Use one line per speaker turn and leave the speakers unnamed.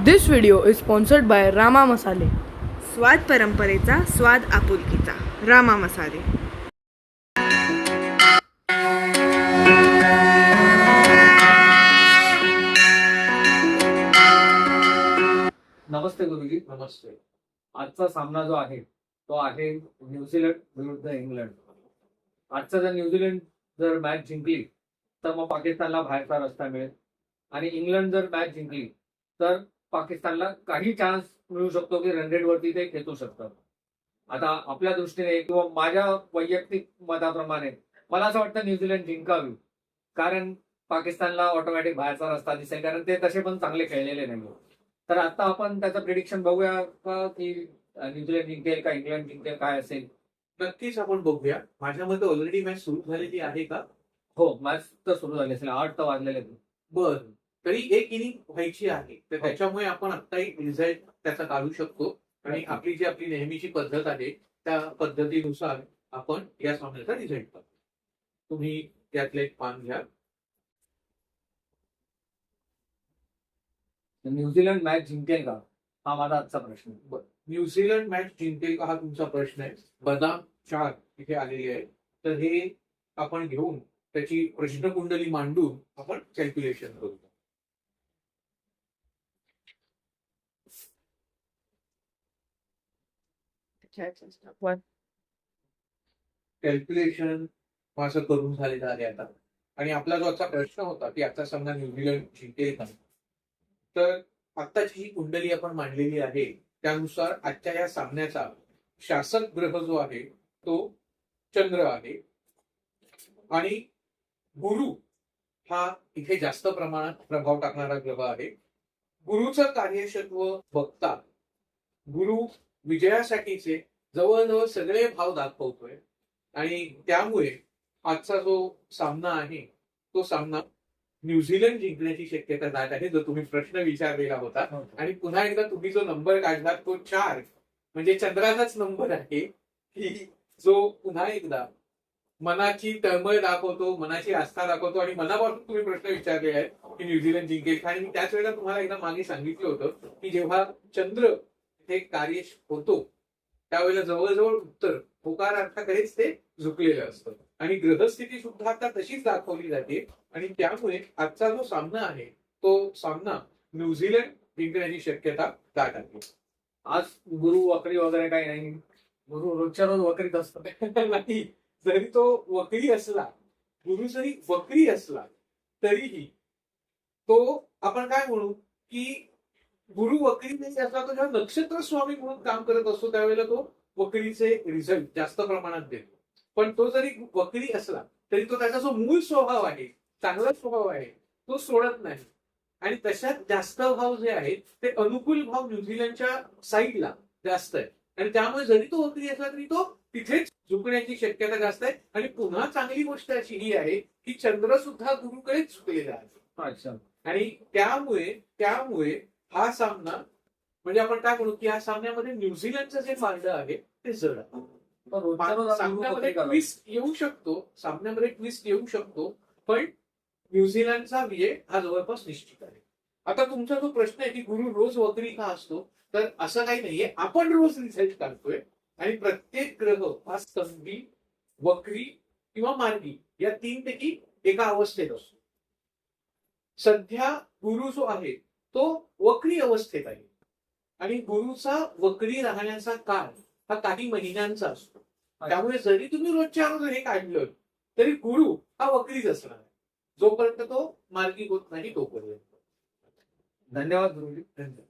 This video is sponsored by Rama Masale.
स्वाद परंपरेचा स्वाद आपुलकीचा रामा मसाले.
नमस्ते गुरुजी. नमस्ते. आजचा सामना जो आहे तो आहे न्यूझीलंड विरुद्ध इंग्लंड. आजचा जर न्यूझीलंड जर मॅच जिंकली तर मग पाकिस्तानला बाहेरचा रस्ता मिळेल आणि इंग्लंड जर मॅच जिंकली तर पाकिस्तानला काही चान्स मिळू शकतो की रन रेट वरती ते खेचू शकतात. आता आपल्या दृष्टीने किंवा माझ्या वैयक्तिक मताप्रमाणे मला असं वाटतं न्यूझीलंड जिंकावी, कारण पाकिस्तानला ऑटोमॅटिक बाहेरचा रस्ता दिसेल, कारण ते तसे पण चांगले खेळलेले नाही. तर आता आपण त्याचं प्रिडिक्शन बघूया का की न्यूझीलंड जिंकेल का इंग्लंड जिंकेल, काय असेल.
नक्कीच आपण बघूया. माझ्या मते ऑलरेडी मॅच सुरू झालेली आहे का?
हो, मॅच तर सुरू झाली असेल, 8 तर वाजलेले.
बर, तरी एक इनिंग व्हायची आहे, तर त्याच्यामुळे आपण आत्ताही रिझल्ट त्याचा काढू शकतो आणि आपली जी नेहमीची पद्धत आहे त्या पद्धतीनुसार आपण या सामन्याचा रिझल्ट काढू. तुम्ही त्यातले एक पान घ्या.
न्यूझीलंड मॅच जिंकेल का, हा माझा आजचा प्रश्न.
न्यूझीलंड मॅच जिंकेल का हा तुमचा प्रश्न आहे. बदाम 4 इथे आलेली आहे, तर हे आपण घेऊन त्याची प्रश्नकुंडली मांडून आपण कॅल्क्युलेशन करू. कॅल्क्युलेशन असं करून झालेलं आहे आता. आणि आपला जो आजचा प्रश्न होता की आजचा सामना न्यूझीलंड जिंकेल का, तर आत्ताची ही कुंडली आपण मांडलेली आहे त्यानुसार आजच्या या सामन्याचा शासक ग्रह जो आहे तो चंद्र आहे आणि गुरु हा इथे जास्त प्रमाणात प्रभाव टाकणारा ग्रह आहे. गुरुचं कार्यक्षत्व बघता गुरु विजयासाठीचे जवळजवळ सगळे भाव दाखवतोय आणि त्यामुळे आजचा जो सामना आहे तो सामना न्यूझीलंड जिंकण्याची शक्यता दाट आहे, जो तुम्ही प्रश्न विचारलेला होता. आणि पुन्हा एकदा तुम्ही जो नंबर काढला तो 4 म्हणजे चंद्राचाच नंबर आहे की जो पुन्हा एकदा मनाची तळमळ दाखवतो, मनाची आस्था दाखवतो आणि मनापासून तुम्ही प्रश्न विचारलेला आहे की न्यूझीलंड जिंकेल का. आणि मी त्याच वेळेला तुम्हाला एकदा मागे सांगितलं होतं की जेव्हा चंद्र हे कार्य होतो त्यावेळेला जवळजवळ उत्तर होकारार्थाकडेच ते झुकलेलं असतं आणि ग्रहस्थिती सुद्धा आता तशीच दाखवली जाते. आणि त्यामुळे आजचा जो सामना आहे तो सामना न्यूझीलंड जिंकण्याची शक्यता दाट आहे.
आज गुरु वक्री वगैरे काही नाही, गुरु रोजच्या रोज वक्रीत असतो.
नाही, जरी तो वक्री असला, गुरु जरी वक्री असला तरीही तो आपण काय म्हणू की गुरु वक्री नाही असला, तो जेव्हा नक्षत्र स्वामी म्हणून काम करत असतो त्यावेळेला तो वक्रीचे रिझल्ट जास्त प्रमाणात देतो. पण तो जरी वक्री असला तरी तो त्याचा जो मूळ स्वभाव आहे, चांगला स्वभाव आहे, तो सोडत नाही. आणि तशात जास्त भाव जे आहेत ते अनुकूल भाव न्यूझीलंडच्या साईडला जास्त आहे आणि त्यामुळे जरी तो वक्री असला तरी तो तिथेच झुकण्याची शक्यता जास्त आहे. आणि पुन्हा चांगली गोष्ट अशी ही आहे की चंद्र सुद्धा गुरुकडेच झुकलेला आहे.
अच्छा.
आणि त्यामुळे हा सामना म्हणजे आपण काय म्हणू की या सामन्यामध्ये न्यूझीलंडचं जे मांडं आहे ते जड आहे. सामन्यामध्ये ट्विस्ट येऊ शकतो, पण न्यूझीलंडचा विजय हा जवळपास निश्चित आहे. आता तुमचा जो प्रश्न आहे की गुरु रोज वक्री का असतो, तर असं काही नाहीये. आपण रोज रिझल्ट काढतोय आणि प्रत्येक ग्रह हा स्तंभी, वक्री किंवा मार्गी या 3 पैकी एका अवस्थेत असतो. सध्या गुरु जो आहे तो वक्री अवस्थेत आहे आणि गुरुचा वक्री राहण्याचा काळ हा काही महिन्यांचा असतो. त्यामुळे जरी तुम्ही रोजच्या रोज हे काढलं तरी गुरु हा वक्रीच असणार आहे जोपर्यंत तो मार्गी होत नाही तोपर्यंत.
धन्यवाद गुरुजी.
धन्यवाद.